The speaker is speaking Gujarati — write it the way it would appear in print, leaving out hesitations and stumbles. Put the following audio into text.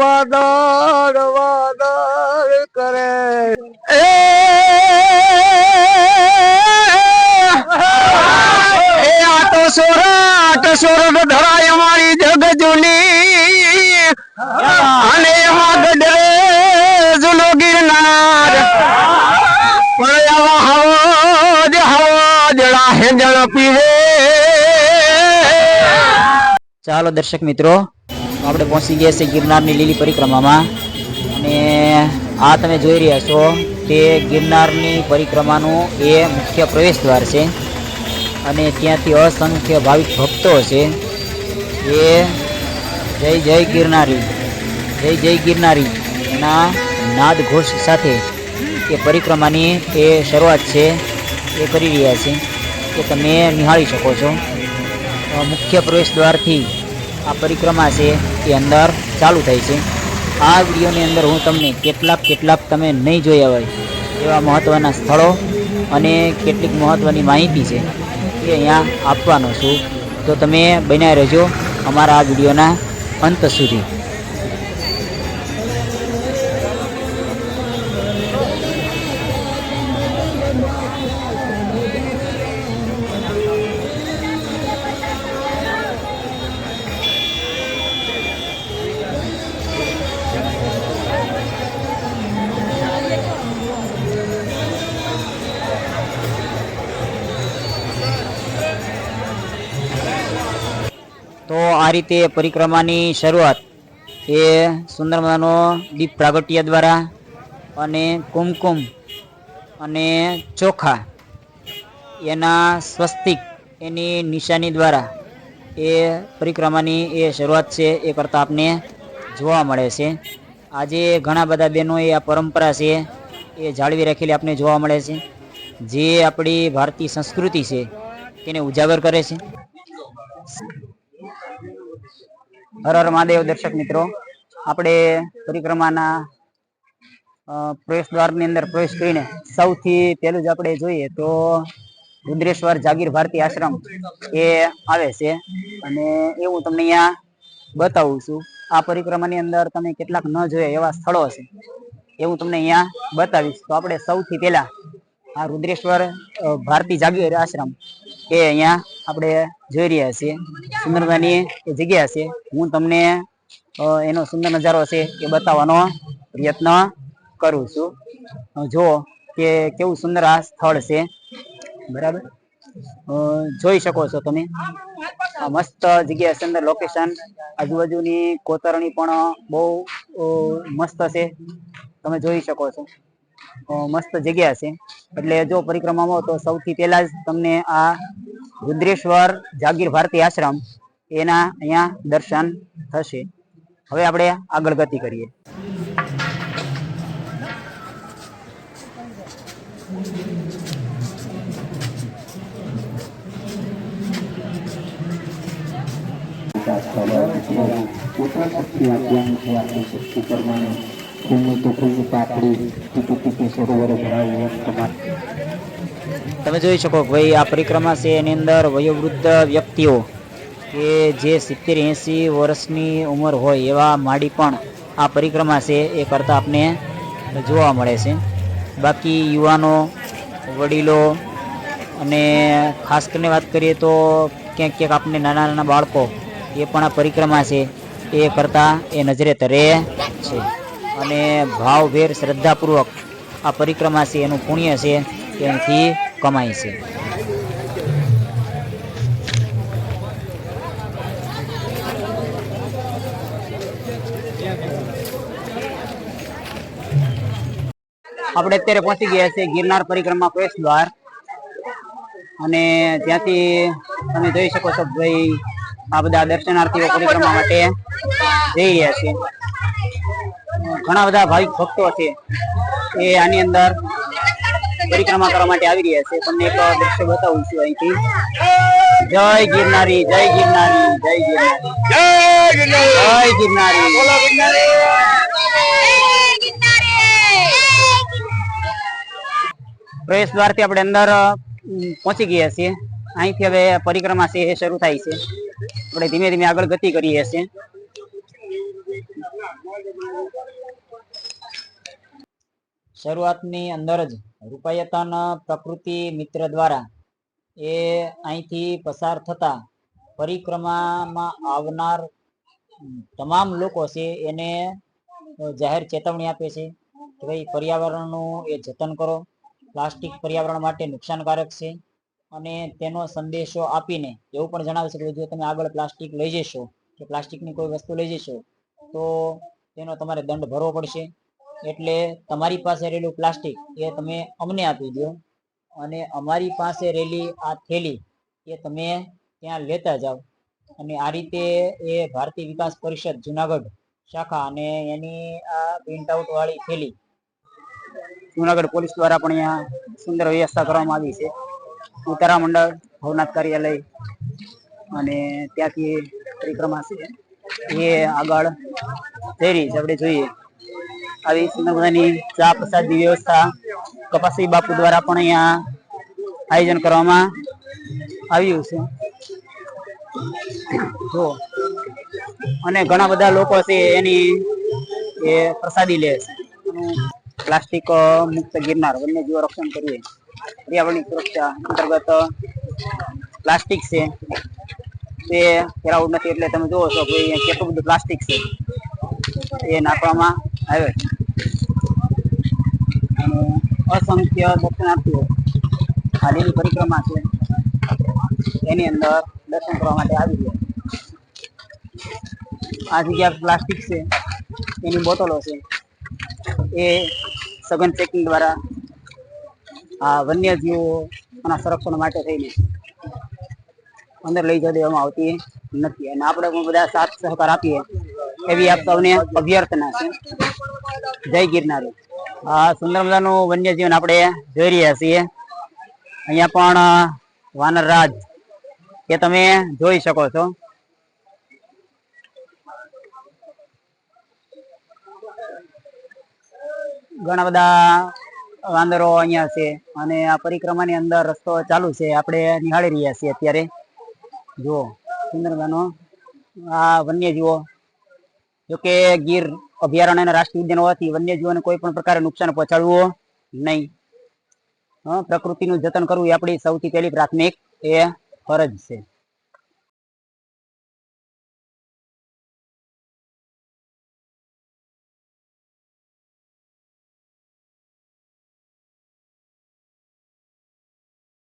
વાદળ વાદળ કરે એ આટો સોરઠ ધરાય અમારી જગ જૂની અને એમાં ગઢરે જુલો ગિરનાર પણ આવા જડા હેંજણ પીવે. ચાલો દર્શક મિત્રો, આપણે પહોંચી ગયા છે ગિરનારની લીલી પરિક્રમામાં અને આ તમે જોઈ રહ્યા છો તે ગિરનારની પરિક્રમાનું એ મુખ્ય પ્રવેશ દ્વાર છે અને ત્યાંથી અસંખ્ય ભાવિક ભક્તો છે એ જય જય ગિરનારી જય જય ગિરનારી એના નાદ ઘોષ સાથે એ પરિક્રમાની એ શરૂઆત છે એ કરી રહ્યા છે એ તમે નિહાળી શકો છો. મુખ્ય પ્રવેશ દ્વારથી આ પરિક્રમા છે એ અંદર ચાલુ થાય છે. આ વિડીયોની અંદર હું તમને કેટલાક તમે નહીં જોયા હોય એવા મહત્ત્વના સ્થળો અને કેટલીક મહત્ત્વની માહિતી છે એ અહીંયા આપવાનો છું, તો તમે બન્યા રહેજો અમારા આ વિડીયોના અંત સુધી. તો આ રીતે પરિક્રમાની શરૂઆત એ સુંદર મજાનો દીપ પ્રાગટ્ય દ્વારા અને કુમકુમ અને ચોખા એના સ્વસ્તિક એની નિશાની દ્વારા એ પરિક્રમાની એ શરૂઆત છે એ કરતાં આપને જોવા મળે છે. આજે ઘણા બધા બહેનોએ આ પરંપરા છે એ જાળવી રાખેલી આપને જોવા મળે છે, જે આપણી ભારતીય સંસ્કૃતિ છે તેને ઉજાગર કરે છે. હર હર મહાદેવ. દર્શક મિત્રો, આપણે પરિક્રમાના પ્રવેશ દ્વારની અંદર પ્રવેશ કરીને સૌથી પહેલું જ આપણે જોઈએ તો રુદ્રેશ્વર જાગીર ભારતી આશ્રમ એ આવે છે અને એ હું તમને અહીંયા બતાવું છું. આ પરિક્રમાની અંદર તમે કેટલાક ન જોઈએ એવા સ્થળો છે એ હું તમને અહીંયા બતાવીશ. તો આપણે સૌથી પહેલા આ રુદ્રેશ્વર ભારતી જાગીર આશ્રમ એ અહીંયા આપણે જોઈ રહ્યા છીએ. સુંદર મજાની એ જગ્યા છે. હું તમને એનો સુંદર નજારો છે એ બતાવવાનો પ્રયત્ન કરું છું. જો કે કેવું સુંદર આ સ્થળ છે, બરાબર જોઈ શકો છો તમે. આ મસ્ત જગ્યા છે, અંદર લોકેશન આજુબાજુની કોતરણી પણ બહુ મસ્ત છે, તમે જોઈ શકો છો. મસ્ત જગ્યા છે. એટલે જો પરિક્રમામાં તો સૌથી પહેલા જ તમને આ રુદ્રેશ્વર જાગીર ભારતી આશ્રમ એના અહીંયા દર્શન થશે. હવે આપણે આગળ ગતિ કરીએ. તમે જોઈ શકો ભાઈ આ પરિક્રમા છે એની અંદર વયોવૃદ્ધ વ્યક્તિઓ કે જે 70-80 વર્ષની ઉંમર હોય એવા માડી પણ આ પરિક્રમા છે એ કરતા આપને જોવા મળે છે. બાકી યુવાનો, વડીલો અને ખાસ કરીને વાત કરીએ તો ક્યાંક ક્યાંક આપને નાના નાના બાળકો એ પણ આ પરિક્રમા છે એ કરતા એ નજરે તરે છે અને ભાવભેર શ્રદ્ધાપૂર્વક આ પરિક્રમા છે એનું પુણ્ય છે એનાથી કમાય છે. આપણે અત્યારે પહોંચી ગયા છે ગિરનાર પરિક્રમા પ્રવેશ દ્વાર અને ત્યાંથી તમે જોઈ શકો છો ભાઈ આ બધા દર્શનાર્થીઓ પરિક્રમા માટે જઈ રહ્યા છે. ઘણા બધા ભાવિક ભક્તો છે એ આની અંદર પરિક્રમા કરવા માટે આવી રહ્યા છે. તમને એક દ્રશ્ય બતાવું છું અહીંથી. જય ગિરનારી, જય ગિરનારી, જય ગિરનારી, જય ગિરનારી, બોલો ગિરનારી. પ્રવેશ દ્વારથી આપણે અંદર પહોંચી ગયા છીએ અહીંથી હવે પરિક્રમા છે એ શરૂ થાય છે. આપણે ધીમે ધીમે આગળ ગતિ કરીએ છીએ. શરૂઆતની અંદર જ રૂપાયતન પ્રકૃતિ મિત્ર દ્વારા એ અહીંથી પસાર થતા પરિક્રમામાં આવનાર તમામ લોકો છે એને જાહેર ચેતવણી આપે છે કે ભાઈ પર્યાવરણનું એ જતન કરો. પ્લાસ્ટિક પર્યાવરણ માટે નુકસાનકારક છે અને તેનો સંદેશો આપીને એવું પણ જણાવે છે કે જો તમે આગળ પ્લાસ્ટિક લઈ જશો કે પ્લાસ્ટિકની કોઈ વસ્તુ લઈ જશો તો તેનો તમારે દંડ ભરવો પડશે. એટલે તમારી પાસે રહેલું પ્લાસ્ટિક એ તમે અમને આપી દો અને અમારી પાસે રહેલી આ થેલી એ તમે ત્યાં લેતા જાઓ. અને આ રીતે એ ભારતીય વિકાસ પરિષદ જુનાગઢ શાખા અને એની આ પ્રિન્ટ આઉટ વાળી થેલી જુનાગઢ પોલીસ દ્વારા પણ અહીંયા સુંદર વ્યવસ્થા કરવામાં આવી છે. ઉતારા મંડળ ભવનાથ કાર્યાલય અને ત્યાંથી પરિક્રમા છે એ આગળ જઈ રહી છે. આપણે જોઈએ આવી સુંદર મજાની ચા પ્રસાદની વ્યવસ્થા કપાસી બાપુ દ્વારા પણ અહીંયા આયોજન કરવામાં આવ્યું છે. જો અને ઘણા બધા લોકો છે એની એ પ્રસાદી લે છે. પ્લાસ્ટિક મુક્ત ગિરનાર વન્યજીવો રક્ષણ કરીએ પર્યાવરણની સુરક્ષા અંતર્ગત પ્લાસ્ટિક છે તે ફેરાવું નથી. એટલે તમે જોવો છો કે અહીંયા કેટલું બધું પ્લાસ્ટિક છે એ નાખવામાં આવે છે. અસંખ્ય દર્શનાર્થીઓ આ લીલી પરિક્રમા છે એની અંદર દર્શન કરવા માટે આવી ગયા. આ જગ્યા પ્લાસ્ટિક છે એની બોટલો છે એ સઘન ચેકિંગ દ્વારા આ વન્યજીવોના સંરક્ષણ માટે થઈને અંદર લઈ જવા દેવામાં આવતી નથી. અને આપણે પણ બધા સાથ સહકાર આપીએ એવી આપ સૌને અભ્યર્થના છે. જય ગિરનાર. આ સુંદર મજાનું વન્યજીવન આપણે જોઈ રહ્યા છીએ. અહીંયા પણ વાનર રાજ એ તમે જોઈ શકો છો. ઘણા બધા વાંદરો અહીંયા છે અને આ પરિક્રમાની અંદર રસ્તો ચાલુ છે આપણે નિહાળી રહ્યા છીએ અત્યારે. જો સુંદર મજાનો આ વન્યજીવો જોકે ગીર અભયારણ્ય અને રાષ્ટ્રીય ઉદ્યાન હોવાથી વન્યજીવોને કોઈ પણ પ્રકારે નુકસાન પહોંચાડવું નહીં. પ્રકૃતિનું જતન કરવું એ આપણી સૌથી પહેલી પ્રાથમિક એ ફરજ છે.